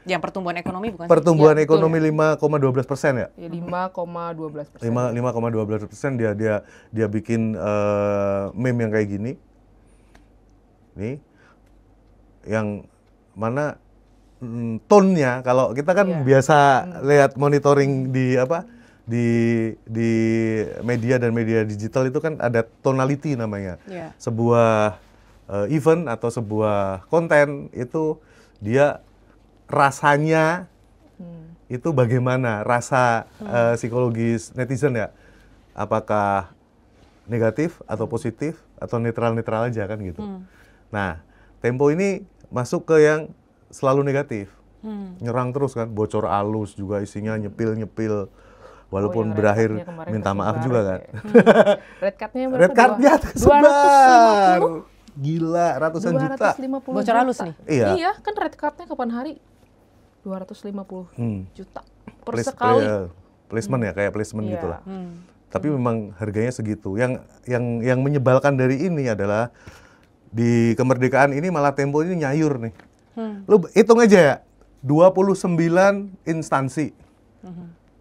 Yang pertumbuhan ekonomi bukan sih? Pertumbuhan Iya, betul. ekonomi 5,12% ya? Ya 5,12%. 5,12% dia bikin meme yang kayak gini. Nih. Yang mana tone-nya kalau kita kan Iya. biasa lihat monitoring di di media dan media digital itu kan ada tonality namanya. Iya. Sebuah event atau sebuah konten itu dia rasanya itu bagaimana rasa psikologis netizen ya, apakah negatif atau positif atau netral-netral aja kan gitu. Nah, Tempo ini masuk ke yang selalu negatif, nyerang terus kan, bocor alus juga isinya nyepil-nyepil, walaupun yang red berakhir card-nya kemarin minta maaf kesebar juga ya, kan. Red card-nya berapa? Red card-nya tersebar. Gila, ratusan juta. 250 Bocor juta. halus nih? Iya. Kan red card-nya kapan hari? 250 juta per Place- sekali. placement ya, kayak placement Iya. gitu lah. Tapi memang harganya segitu. Yang menyebalkan dari ini adalah di kemerdekaan ini malah Tempo ini nyayur nih. Lu hitung aja ya, 29 instansi.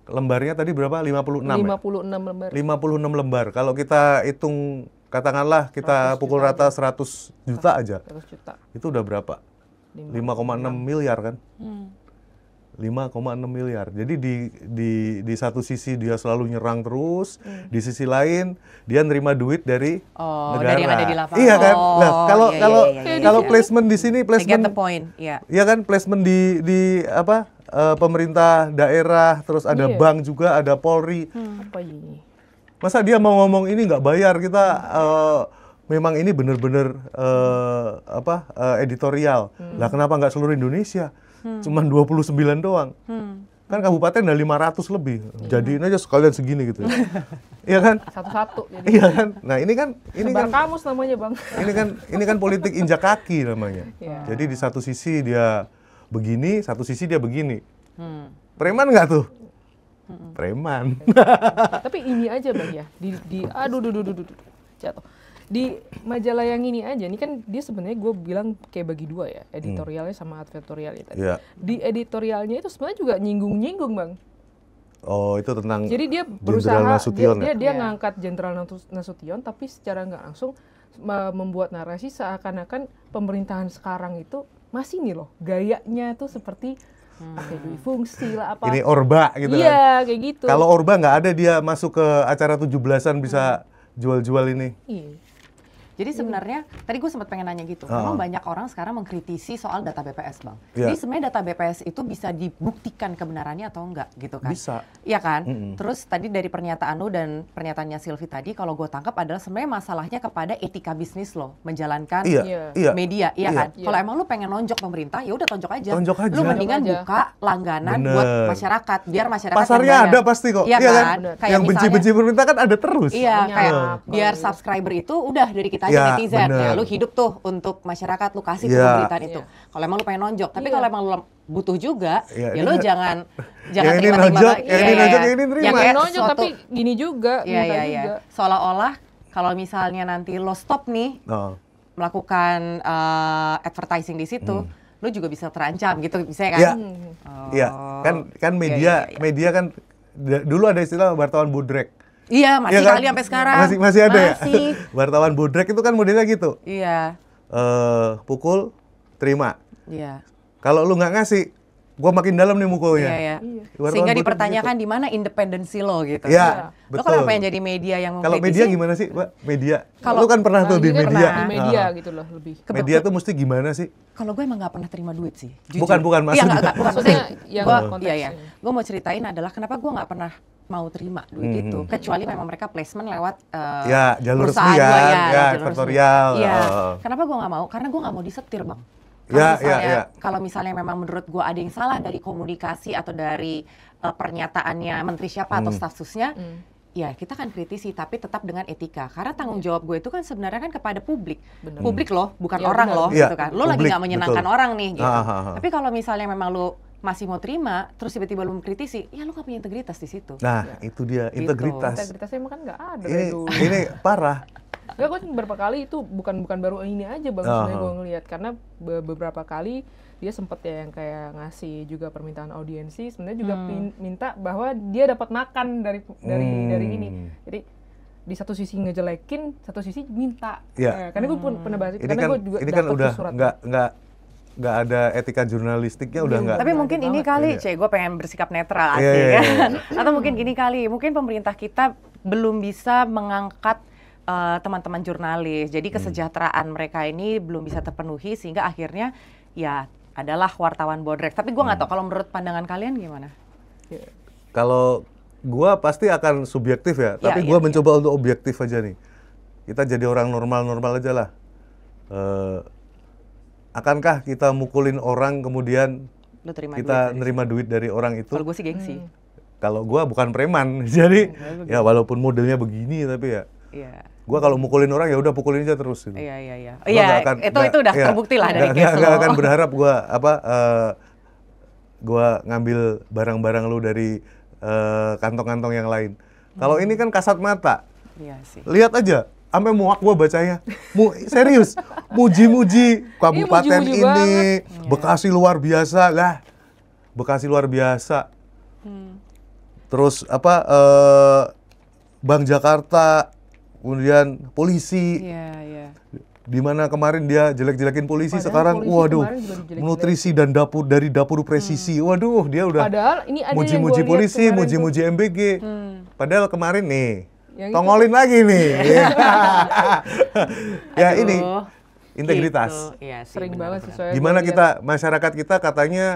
Lembarnya tadi berapa? 56 ya? 56 lembar. 56 lembar. Kalau kita hitung, katakanlah kita 100 pukul juta rata 100 juta aja. 100 juta. Itu udah berapa? 5,6 miliar kan? 5,6 miliar. Jadi di satu sisi dia selalu nyerang terus, di sisi lain dia nerima duit dari Oh, negara. dari yang ada di lapangan. Iya kan? Nah, Oh, kalau iya, kalau iya, iya, kalau iya. placement di sini I get placement the point. Iya. ya kan, placement di apa? Pemerintah daerah, terus ada Iya. bank juga, ada Polri. Apa ini? Masa dia mau ngomong ini nggak bayar, kita memang ini bener-bener editorial. Lah kenapa nggak seluruh Indonesia? Cuman 29 doang. Kan kabupaten ada 500 lebih. Jadiin aja sekalian segini gitu. Iya kan? Satu-satu. Jadi Iya kan? Nah, ini kan sebar kamus namanya, Bang. ini kan politik injak kaki namanya. Iya. Jadi di satu sisi dia begini, satu sisi dia begini. Preman nggak tuh? Preman. Tapi ini aja, Bang ya. Aduh, jatuh. Di majalah yang ini aja, ini kan dia sebenarnya gue bilang kayak bagi dua ya, editorialnya sama advertorialnya tadi. Iya. Di editorialnya itu sebenarnya juga nyinggung-nyinggung, Bang. Oh, itu tentang Jadi dia Jenderal berusaha, Nasution ya? dia Iya. ngangkat Jenderal Nasution, tapi secara nggak langsung membuat narasi seakan-akan pemerintahan sekarang itu masih nih loh, gayanya tuh seperti pakai dui fungsi lah apa. Ini Orba gitu kan. Iya, kayak gitu. Kalau Orba nggak ada dia masuk ke acara 17-an bisa jual-jual ini. Iya. Jadi sebenarnya tadi gue sempat pengen nanya gitu. Memang banyak orang sekarang mengkritisi soal data BPS, Bang. Iya. Jadi sebenarnya data BPS itu bisa dibuktikan kebenarannya atau enggak gitu kan? Bisa. Iya kan? Terus tadi dari pernyataan lu dan pernyataannya Sylvie tadi, kalau gue tangkap adalah sebenarnya masalahnya kepada etika bisnis lo menjalankan Iya. media, iya kan? Iya. Kalau emang lu pengen nonjok pemerintah, ya udah tonjok aja. Tonjok aja. Lu mendingan Tonjok aja. buka langganan Bener. buat masyarakat, biar masyarakat Pasarnya yang bayar. ada pasti kok. Iya Iya kan? kan? Kayak Yang misalnya- benci-benci pemerintah kan ada terus. Iya, Banyak. kayak Kalau biar gitu. subscriber itu udah dari kita aja Iya, netizen. bener. Ya, lu hidup tuh untuk masyarakat, lu kasih tuh Iya. pemberitaan itu. Iya. Kalau emang lu pengen nonjok, tapi Iya. kalau emang lu butuh juga, Iya, ya ini lu nggak- jangan yang ini terima-terima. nonjok, Iya, yang ini iya, nonjok, iya. yang ini terima. Yang kayak Nonjok suatu- tapi gini juga, Iya, minta iya, juga. iya. Seolah-olah kalau misalnya nanti lo stop nih Oh. melakukan advertising di situ, lu juga bisa terancam gitu, bisa kan? Iya. Oh. Iya, kan media Iya, iya, iya. media kan dulu ada istilah wartawan bodrek. Iya, masih Iya kan? kali sampai sekarang. Masih ada ya? Masih. Wartawan bodrek itu kan modelnya gitu. Iya. Pukul, terima. Iya. Kalau lu nggak ngasih, gua makin dalam nih mukulnya. Iya, iya. Wartawan Sehingga bodrek dipertanyakan di mana independensi lo gitu. Iya, Lo betul. kalau pengen jadi media yang Kalau mengkritisi, media gimana sih, Mbak? Media. Kalau- Lu kan pernah tuh di Ini kan media. di media Ah. gitu loh lebih. Media tuh mesti gimana sih? Kalau gue emang nggak pernah terima duit sih. Jujur. Bukan, Iya, maksudnya. nggak, bukan. Maksudnya yang Gua, konteksnya. iya, iya. Gue mau ceritain adalah kenapa gue nggak pernah mau terima duit itu, kecuali memang mereka placement lewat Ya, jalur perusahaan resmi gua, kan, ya, ya, jalur resmi. editorial. Iya. Oh. Kenapa gue nggak mau? Karena gue nggak mau disetir, Bang. Ya, Kalau misalnya, ya. kalau misalnya memang menurut gue ada yang salah dari komunikasi atau dari pernyataannya menteri siapa atau staf susnya, ya kita kan kritisi, tapi tetap dengan etika. Karena tanggung jawab gue itu kan sebenarnya kan kepada publik. Bener. Publik loh, bukan Iya, orang bener. loh, Iya, gitu kan. Lo lagi publik, nggak menyenangkan betul. orang nih, gitu. Ah. Tapi kalau misalnya memang lo masih mau terima, terus tiba-tiba lo mengkritisi, ya lo nggak punya integritas di situ. Nah, itu dia Gitu. integritas. Integritasnya emang kan nggak ada Ini dari dulu. ini parah. Enggak, gue beberapa kali itu bukan baru ini aja Bang, sebenarnya gue ngelihat karena beberapa kali dia sempet ya yang kayak ngasih juga permintaan audiensi, sebenarnya juga minta bahwa dia dapat makan dari ini. Jadi di satu sisi ngejelekin, satu sisi minta. Iya. Karena gue pun pernah bahas itu, Ini karena kan gue juga ini kan dapet udah tuh surat. nggak nggak ada etika jurnalistiknya udah nggak. Tapi mungkin ini kali, gue pengen bersikap netral asli kan. Atau mungkin gini kali, mungkin pemerintah kita belum bisa mengangkat teman-teman jurnalis. Jadi kesejahteraan mereka ini belum bisa terpenuhi sehingga akhirnya ya adalah wartawan bodrek. Tapi gue nggak tahu kalau menurut pandangan kalian gimana? Kalau gue pasti akan subjektif ya, tapi gue mencoba untuk objektif aja nih. Kita jadi orang normal-normal aja lah. Akankah kita mukulin orang kemudian kita nerima duit dari orang itu? Kalau gue sih gengsi. Kalau gue bukan preman, jadi ya walaupun modelnya begini tapi ya. Gue kalau mukulin orang ya udah pukulin aja terus. Gitu. Iya. Itu udah terbukti lah dari case lo. Nggak akan berharap gue ngambil barang-barang lu dari kantong-kantong yang lain. Kalau ini kan kasat mata. Iya sih. Lihat aja. Sampai muak gua bacanya. Serius, muji-muji kabupaten muji-muji ini, Bekasi luar biasa lah. Bekasi luar biasa. Terus Bank Jakarta, kemudian polisi. Iya. Di mana kemarin dia jelek-jelekin polisi, Padahal sekarang polisi waduh, kemarin juga dijelek-jelekin. nutrisi dan dari dapur presisi. Waduh, dia udah Padahal ini ada muji-muji yang gua lihat polisi, kemarin muji-muji MBG. Padahal kemarin nih Yang tongolin lagi nih. Ya Aduh, ini integritas. Gitu. Iya sih, sering banget sih benar-benar. saya. Gimana gua lihat. kita masyarakat kita katanya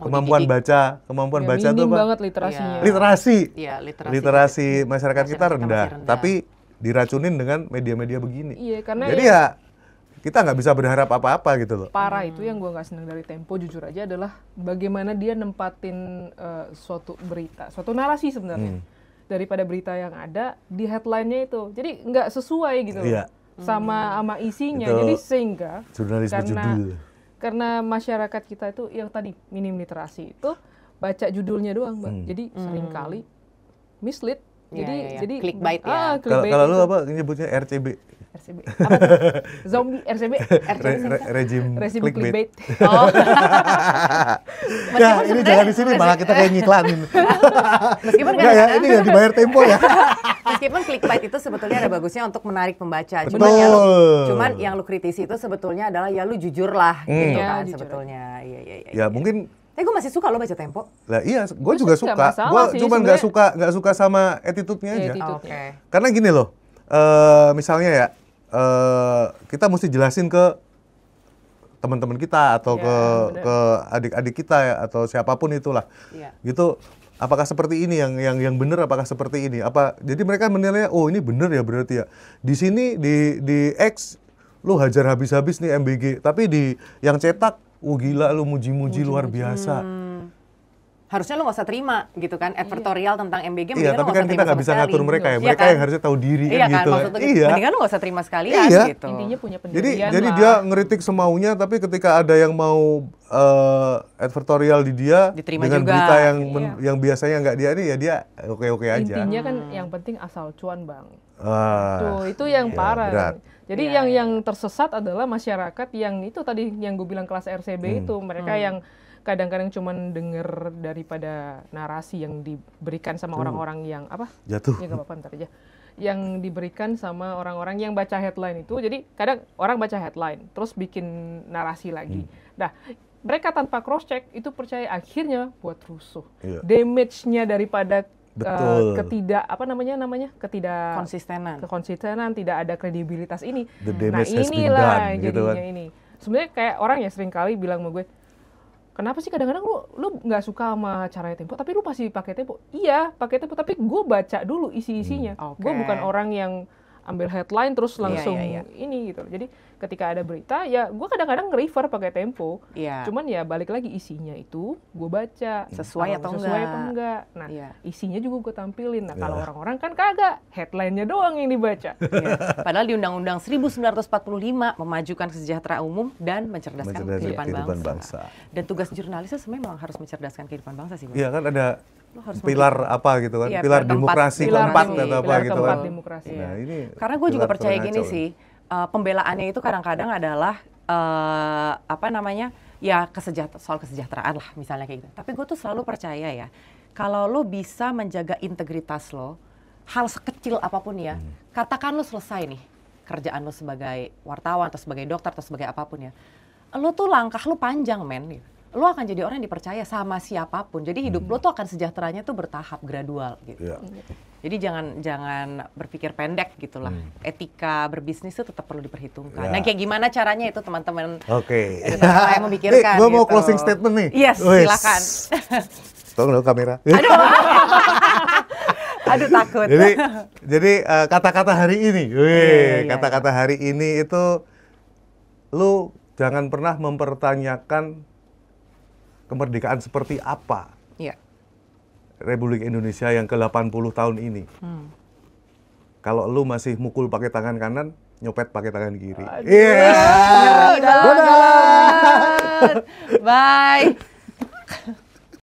Mau kemampuan dididik. baca, kemampuan Ya, baca tuh minim apa? banget literasinya. Iya. Literasi. Iya, Literasi masyarakat kita Masyarakat kita rendah, masih rendah. tapi diracunin dengan media-media begini. Iya, karena Jadi yang ya kita nggak bisa berharap apa-apa gitu loh. parah itu yang gua nggak senang dari Tempo jujur aja adalah bagaimana dia nempatin suatu berita, suatu narasi sebenarnya daripada berita yang ada di headline-nya itu. Jadi nggak sesuai gitu loh. Iya. sama isinya. Itu Jadi sehingga Jurnalis berjudul. karena masyarakat kita itu yang tadi minim literasi itu baca judulnya doang, Mbak. Jadi seringkali mislead. Jadi clickbait ya. clickbait Kalau lu itu. apa nyebutnya RCB? RCB. Apa tuh? Zombie RCB. Rejim Rezim clickbait. clickbait. Oh. Ya, ini jangan di sini malah kita kayak ngiklanin. Meskipun Enggak ya, ini nggak dibayar Tempo ya. Meskipun clickbait itu sebetulnya ada bagusnya untuk menarik pembaca. Betul. Cuman yang lu kritisi itu sebetulnya adalah ya lu jujur lah gitu Iya, kan jujur. sebetulnya. Iya. Ya mungkin Tapi gue masih suka lo baca Tempo. lah iya, gue Gua juga sih nggak suka. masalah Gue sih, cuman nggak sebenarnya. suka sama attitude-nya aja. Attitude. Oke. Karena gini loh, misalnya ya, kita mesti jelasin ke teman-teman kita atau Ya, bener. ke adik-adik kita ya, atau siapapun itulah. Iya. Gitu, apakah seperti ini yang benar, apakah seperti ini? Jadi mereka menilai, oh ini benar ya berarti ya. Di sini di X lu hajar habis-habis nih MBG, tapi di yang cetak, oh gila lu muji-muji luar biasa. Harusnya lo nggak usah terima gitu kan advertorial tentang MBG. Iya, mendingan lo tapi nggak kan usah kita terima nggak sama bisa sekali. ngatur mereka ya. Iya Mereka kan? yang harusnya tahu diri Iya kan kan, gitu. maksud gue, Iya. mendingan lo nggak usah terima sekalian Iya. gitu. Intinya punya pendirian Jadi lah. dia ngeritik semaunya, tapi ketika ada yang mau advertorial di dia Diterima dengan juga. berita Iya. yang biasanya nggak dia ini, ya dia oke-oke aja. Intinya kan yang penting asal cuan, Bang. Ah, Tuh, itu yang ya, parah. berat. Jadi Iya, yang tersesat adalah masyarakat yang itu tadi yang gue bilang kelas RCB itu, mereka yang kadang-kadang cuman denger daripada narasi yang diberikan sama orang-orang yang apa? Jatuh. Ya nggak apa-apa, ntar aja. Yang diberikan sama orang-orang yang baca headline itu. Jadi kadang orang baca headline terus bikin narasi lagi. Nah, mereka tanpa cross check itu percaya akhirnya buat rusuh. Iya. Damage-nya daripada Betul. kekonsistenan, tidak ada kredibilitas ini. The Nah damage has been inilah done, gitu jadinya kan. ini. Sebenarnya kayak orang ya sering kali bilang sama gue, kenapa sih kadang-kadang lu nggak suka sama caranya Tempo, tapi lu pasti pakai Tempo? Iya, pakai Tempo, tapi gue baca dulu isi-isinya. Oke. Gue bukan orang yang ambil headline terus langsung iya. ini gitu. Jadi ketika ada berita, ya gue kadang-kadang nge-refer pakai Tempo. Iya. Cuman ya balik lagi isinya itu gue baca. Sesuai Kalau atau sesuai enggak. apa enggak. Nah, Iya. isinya juga gue tampilin. Nah, kalau Ya. orang-orang kan kagak, headline-nya doang yang dibaca. Iya. Padahal di Undang-Undang 1945 memajukan kesejahteraan umum dan mencerdaskan kehidupan bangsa. Dan tugas jurnalisnya sebenarnya memang harus mencerdaskan kehidupan bangsa sih, Bang. Iya kan ada Lo harus pilar apa gitu kan, Iya, pilar pilar keempat. demokrasi Pilar keempat ini, atau apa pilar gitu keempat kan. demokrasi. Nah, ini Karena gue juga pilar percaya paling gini kacau. sih, pembelaannya itu kadang-kadang adalah apa namanya, ya soal kesejahteraan lah misalnya kayak gitu. Tapi gue tuh selalu percaya ya, kalau lo bisa menjaga integritas lo, hal sekecil apapun ya, katakan lo selesai nih, kerjaan lo sebagai wartawan atau sebagai dokter atau sebagai apapun ya, lo tuh langkah lo panjang men. Lo akan jadi orang yang dipercaya sama siapapun. Jadi hidup lo tuh akan sejahteranya tuh bertahap, gradual gitu. Iya. Jadi jangan berpikir pendek gitulah. Etika berbisnis itu tetap perlu diperhitungkan. Ya. Nah, kayak gimana caranya itu teman-teman? Oke. Saya memikirkan. Gue mau gitu. closing statement nih. Yes, Wes. silakan. Tolong dong kamera. Aduh takut. Jadi kata-kata hari ini, kata-kata hari ini itu lu jangan pernah mempertanyakan kemerdekaan seperti apa Iya. Republik Indonesia yang ke-80 tahun ini. Kalau lu masih mukul pakai tangan kanan, nyopet pakai tangan kiri. Iya. Ngeri banget. Bye.